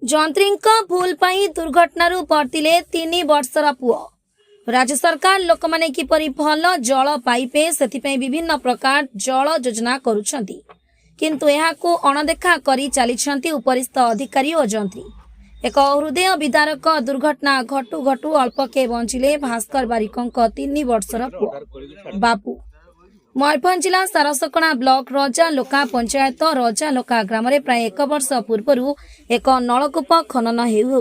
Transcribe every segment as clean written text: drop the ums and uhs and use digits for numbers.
ଯନ୍ତ୍ରୀଙ୍କ ଭୁଲ ପାଇଁ ଦୁର୍ଘଟଣାରୁ ବର୍ତ୍ତିଲେ 3 ବର୍ଷର ପୁଅ। राज्य सरकार लोक माने किपरि भल जल पाइबे सेथिपई विभिन्न प्रकार जल योजना करुछंती, किंतु एहाकू अणदेखा करी चलीछंती उपरिस्थ अधिकारी और जंत्री। एक हृदय विदारक दुर्घटना घटू घटू अल्पके बंचिले भास्कर बारिकंक 3 वर्षर पुओ बापू। मयूरभंज जिला सारसकणा ब्लॉक रजा लोका पंचायत रजा लोका ग्राम रे प्राय 1 वर्ष पूर्व एक नलकूप खनन हेउ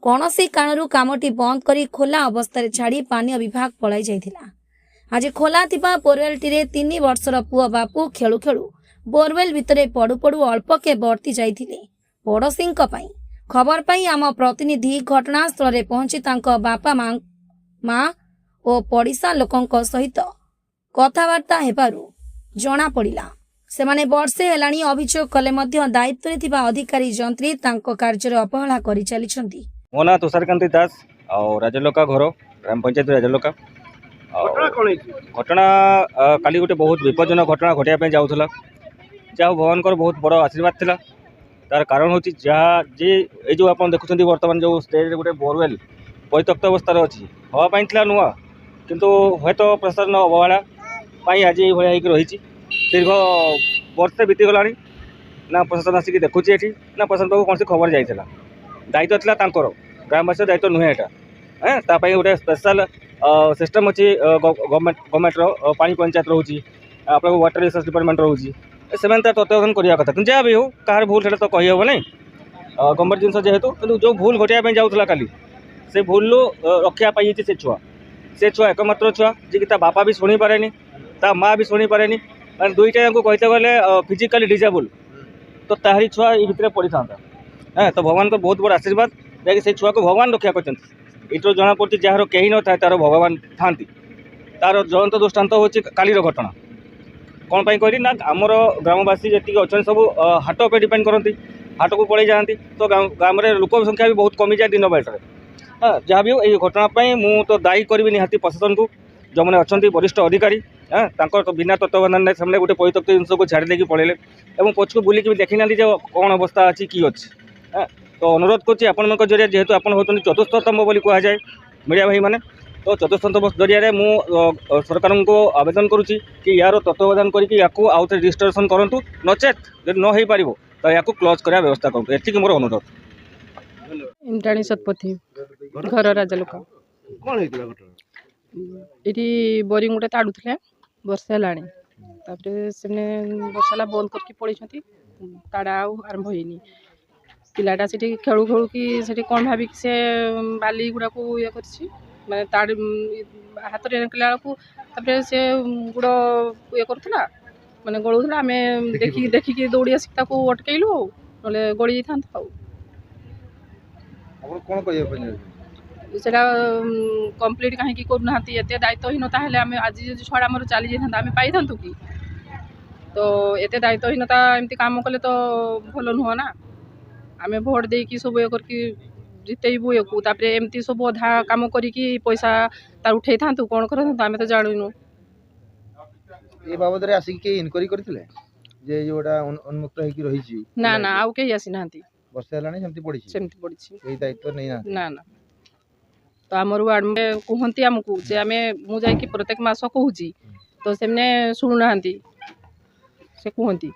कौनसी कारणरू कामटी बंद करी खोला अवस्था छाड़ी पानी विभाग पलाई जाइथिला। आज खोला थिबा बोरवेलटी रे 3 वर्षर पुओ बापू खेलु खेलु बोरवेल भितरे पड़ू पड़ू अल्पके बर्ती जाइथिले। पड़ोसींक पई खबर पाई आम प्रतिनिधि घटनास्थल रे पहुंची तांको बापा मां ओ पड़िसा लोकंक सहित कथबार्ता हेबारू जना पड़िला सेमाने वर्षे हेलाणी अभियोग कले मध्य दायित्व रे थिबा अधिकारी जंत्री तांको कार्य अपहेला करि चलीछंती। मो ना तुषारकांति दास और राजलोका घर ग्राम पंचायत राजलोका। घटना काली गोटे बहुत विपज्जनक घटना घटिया जाऊला जहाँ भगवान बहुत बड़ आशीर्वाद थिला। तार कारण हूँ जहाँ जे ये जो आप देखुं बर्तमान जो स्टेज गोटे बोरवेल परित्यक्त अवस्था अच्छी हवापाई नुआ किंतु हूँ तो प्रशासन अवहेला आज ये रही दीर्घ वर्षे बीतीगला ना प्रशासन आसिक देखुची ये ना प्रशासन पाक कौन खबर जाइला। दायित्व था ग्रामवासी दायित्व नुहे यहाँ गोटे स्पेशल सिस्टम अच्छी गवर्नमेंट पानी पंचायत रोचे आप वाटर रिसोर्स डिपार्टमेंट रोचे से तत्वावधान करने कथा कि जहाँ भी हो कहार भूल है तो कही हम ना गवर्नमेंट जिन जेहेतु कि जो भूल घटिया जाऊला काली से भूल रक्षापी से छुआ एकमात्र छुआ जी कि बापा भी शुणी पारे ता माँ भी शुणी पारे दुईटा को कहते गले फिजिकाली डिजेबल तो तारी छुआ ये भितर पड़ी था। तो भगवान को बहुत बड़ा आशीर्वाद जैसे से छुआ को भगवान रक्षा कर जना पड़ी जार कहीं न था तार भगवान था तार ज्वलंत दृष्टांत हूँ काली घटना कौन पाई कहली ना आमर ग्रामवासी जी अच्छा सब हाट पे डिपेंड करती हाट को पड़े जाती तो ग्राम लोक संख्या भी बहुत कमी जाए दिन बेल्टे। हाँ जहाँ भी हो ये घटनापी मु तो दायी करी निहाती प्रशासन को जो मैंने अच्छा वरिष्ठ अधिकारी तो बिना तत्वावधान से गोटे परित्यक्त जिन को छाड़ी देकी पड़े और पछक बुलिक भी देखी ना कौन अवस्था अच्छी कि अच्छी। तो अनुरोध करुँच आपण जरिए जेहेतु आप होती चतुर्थ स्तंभ बोली कहुए मीडिया भाई मैंने तो चतुर्थ स्तंभ जरिए मु सरकार को आवेदन करुँची कि यार तत्वावधान करके आउ थे रिस्टोरेशन करूँ नचेत जब न हो पार तो या क्लोज करने व्यवस्था करूँ एति मोर अनुरोध। इंद्राणी शतपथी घर राजलोका ये बोरिंग गोटे ताड़ुले वर्षे है से वर्षा बंद करके पड़ी ताड़ा आरंभ होनी पिलाटा से खेलु खेलु कि कौन भाविक से बाली गुड़ा को ये कर ताड़ हाथ में रखला बेलू से गुड़ ये करूला माने गलूला आम देखिकी दौड़ी आसिक अटकैलु ना गली जाता सेटा कंप्लीट कहीं करना एत दायित्वहीनता आम आज छुआ आम चली जाता आम पाई था कि तो एत दायित्वहीनता एमती काम कले तो भल नुह ना आम भोट देकी सब ये करके जितेबू ये एमती सब अधा काम करी पैसा तार उठे था कौन कर आम तो जानू ए बाबद रे आसिक के इनक्वारी करथिले जे जोडा उन्मुक्त है कि रही ना ना आउ के आसी नांती वर्षे लानी सेमती पड़ी ए दायित्व नहीं ना ना तो आमर वार्ड में कहती आमको जे आम मु जाकि प्रत्येक मास कहूँ तो से शुणुना से कहती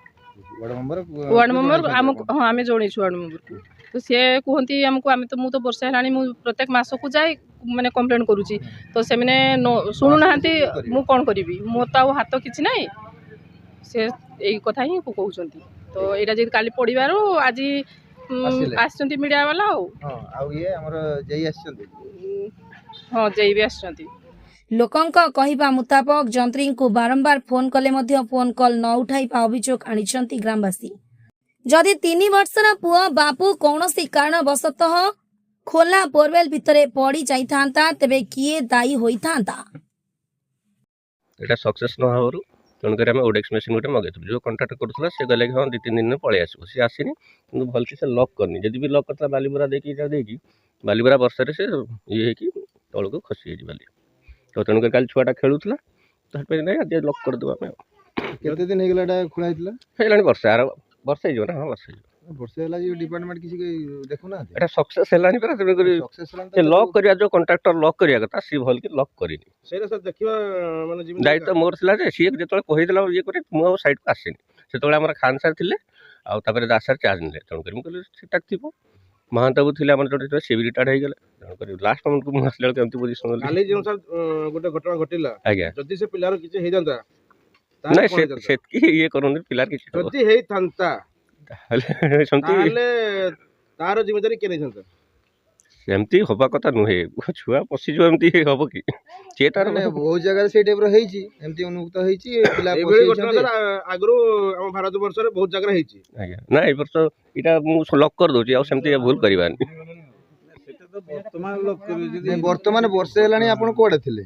वार्ड मेम्बर आमको हाँ आम जन वार्ड मेम्बर को तो सी कहती आमको आम तो मु तो वर्षे है प्रत्येक मास को जाए मैंने कंप्लेन करुँची तो से शुणुना मु कौन करी मो तो हाथ कि ना से यही कथा ही कहते तो यहाँ जी काली पड़ार आज आसचंती मीडिया वाला हाँ जई भी आसचंती लोकंक कहिबा मुताबक जंत्री को बारंबार फोन कले मध्य फोन कॉल न उठाइबा अभियोग आनिछंती ग्रामवासी। जदि 3 वर्षर पुओ बापू कौनसी कारणवशतः खोला बोरवेल भितरे पड़ी जाइथांता तेबे किए दायी होइथांता एटा सक्सेस न होवरु तेणुक आम ओडेक्स मेसीन गोटे मगेलु जो कंट्राक्ट करूला से गले हाँ 2-3 दिन में पलि आसो सी आसनी कि भलसे से लक करनी जदि भी लक करता बालीबुरा देकी बालीबुरा वर्षे से ये तौल को खसी बाली तो तेणुक काली छुआटा खेलुला तो ना आज लक करदेव आम केते दिन हो गला खुला है वर्षे आर वर्षे ना हाँ वर्षे ବର୍ଷେ ହେଲା ଯେ ଡିପାର୍ଟମେଣ୍ଟ କିଛି ଦେଖୁନାହାନ୍ତି ଏଇଟା ସକ୍ସେସ୍ ହେଲାନି ପରା, ତେଣୁକରି ସକ୍ସେସ୍ ହେଲାନି ସେ ଲକ୍ କରିବା ଯୋଉ କଣ୍ଟ୍ରାକ୍ଟର ଲକ୍ କରିବା କଥା ସିଏ ଭଲକି ଲକ୍ କରିନି। ସେଇଟା ସାର୍ ଦେଖିବା ମାନେ ଯେମିତି ଦାୟିତ୍ୱ ମୋର ଥିଲା ଯେ ସିଏ ଯେତେବେଳେ କହିଦେଲା ଇଏ କରି ମୁଁ ଆଉ ସାଇଡ୍କୁ ଆସିନି। ସେତେବେଳେ ଆମର ଖାନ୍ ସାର୍ ଥିଲେ ଆଉ ତାପରେ ଦାସ ସାର୍ ଚାର୍ଜ ନେଲେ, ତେଣୁକରି ମୁଁ କହିଲି ଠିକ୍ଠାକ୍ ଥିବ। ମହାନ୍ତ ବାବୁ ଥିଲେ ଆମର ଯୋଉଠି ସିଏ ବି ରିଟାୟାର୍ଡ ହେଇଗଲେ, ତେଣୁକରି ଲାଷ୍ଟ ମୋମେଣ୍ଟକୁ ମୁଁ ଆସିଲା ବେଳକୁ ଏମିତି ପୋଜିସନ୍ ହେଲି। କାଲି ଯେଉଁ ସାର୍ ଗୋଟେ ଘଟଣା ଘଟିଲା, ଆଜ୍ଞା ଯଦି ସେ ପିଲାର କିଛି ହେଇଯାନ୍ତା ନାଇଁ ସେତିକି ଇଏ କରନ୍ତି ପିଲାର କିଛି ହବ। ଯଦି ହେଇଥାନ୍ତା ତାହେଲେ ସେମିତି ତାହେଲେ ତାର ଜିମ୍ମେଦାରୀ କିଏ ନେଇଥାନ୍ତା? ସେମିତି ହବା କଥା ନୁହେଁ, ଛୁଆ ପଶିଯିବ ଏମିତି ହବ କି? ସିଏ ତାର ମାନେ ବହୁତ ଜାଗାରେ ସେଇ ଟାଇପର ହେଇଛି, ଏମିତି ଅନୁଭୂତ ହେଇଛି ପିଲା ଏଇଭଳି ଘଟଣା ସାର୍ ଆଗରୁ ଆମ ଭାରତ ବର୍ଷରେ ବହୁତ ଜାଗାରେ ହେଇଛି। ଆଜ୍ଞା ନା ଏ ବର୍ଷ ଏଇଟା ମୁଁ ଲକ୍ କରିଦଉଛି, ଆଉ ସେମିତି ଭୁଲ କରିବାନି। ବର୍ତ୍ତମାନ ବର୍ଷେ ହେଲାଣି ଆପଣ କୁଆଡେ ଥିଲେ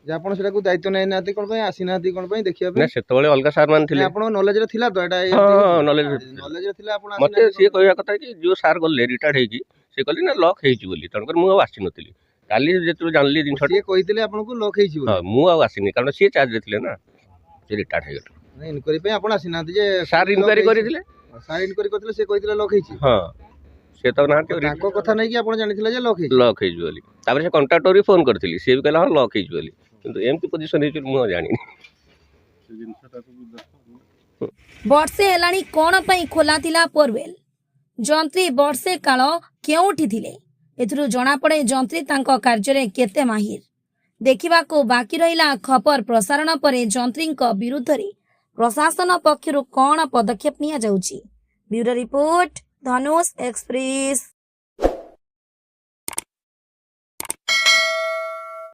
ଯେ ଆପଣ ସେଟାକୁ ଦାୟିତ୍ୱ ନେଇନାହାନ୍ତି କଣ ପାଇଁ, ଆସିନାହାନ୍ତି କଣ ପାଇଁ ଦେଖିବା ନା ପାଇଁ? ସେତେବେଳେ ଅଲଗା ସାର୍ ମାନେ ଥିଲେ, ଆପଣଙ୍କ ନଲେଜରେ ଥିଲା ତ ଏଟା? ହଁ knowledge ରେ ଥିଲା। ନଲେଜରେ ଥିଲା ଆପଣ ମତେ ଆସିନାହାନ୍ତି ସିଏ କଣ ପାଇଁ? କହିବା କଥା କି ଯୋଉ ସାର୍ ଗଲେ ରିଟାୟାର୍ଡ ହେଇକି ସେ କହିଲେ ନା ଲକ୍ ହେଇଛି ବୋଲି, ତେଣୁକରି ମୁଁ ଆଉ ଆସିନଥିଲି। କାଲି ଯେତେବେଳେ ଜାଣିଲି ଜିନିଷଟା, ସିଏ କହିଥିଲେ ଆପଣଙ୍କୁ ଲକ୍ ହେଇଛି ବୋଲି? ହଁ ମୁଁ ଆଉ ଆସିନି, କାରଣ ସିଏ ଚାର୍ଜରେ ଥିଲେ ନା, ସେ ରିଟାୟାର୍ଡ ହେଇଗଲେ। ଇନକ୍ୱାରି ପାଇଁ ଆପଣ ଆସିନାହାନ୍ତି ଯେ ସାର୍ ଇନକ୍ୱାରି କରିଥିଲେ, ସାର୍ ଇନକ୍ୱାରି କରିଥିଲେ, ସେ କହିଥିଲେ ଲକ୍ ହେଇଛି। ହଁ ସେ ତ ନାହାନ୍ତି, ତାଙ୍କ କଥା ନେଇକି ଆପଣ ଜାଣିଥିଲେ ଯେ ଲକ୍ ହେଇଛି? ଲକ୍ ହେଇଛି ବୋଲି। ତାପରେ ସେ କଣ୍ଟ୍ରାକ୍ଟର ବି ଫୋନ୍ କରିଥିଲି, ସିଏ ବି କହିଲା ହଁ ଲକ୍ ହେଇଛି ବୋଲି, କିନ୍ତୁ ଏମିତି ପୋଜିସନ୍ ହେଇଛି ମୁଁ ଆଉ ଜାଣିନି। ବର୍ଷେ ହେଲାଣି କଣ ପାଇଁ ଖୋଲା ଥିଲା ବୋରୱେଲ୍? ଯନ୍ତ୍ରୀ ବର୍ଷେ କାଳ କେଉଁଠି ଥିଲେ? ଏଥିରୁ ଜଣାପଡ଼େ ଯନ୍ତ୍ରୀ ତାଙ୍କ କାର୍ଯ୍ୟରେ କେତେ ମାହିର। ଦେଖିବାକୁ ବାକି ରହିଲା ଖବର ପ୍ରସାରଣ ପରେ ଯନ୍ତ୍ରୀଙ୍କ ବିରୁଦ୍ଧରେ ପ୍ରଶାସନ ପକ୍ଷରୁ କଣ ପଦକ୍ଷେପ ନିଆଯାଉଛି। ବ୍ୟୁରୋ ରିପୋର୍ଟ, ଧନୁଷ ଏକ୍ସପ୍ରେସ।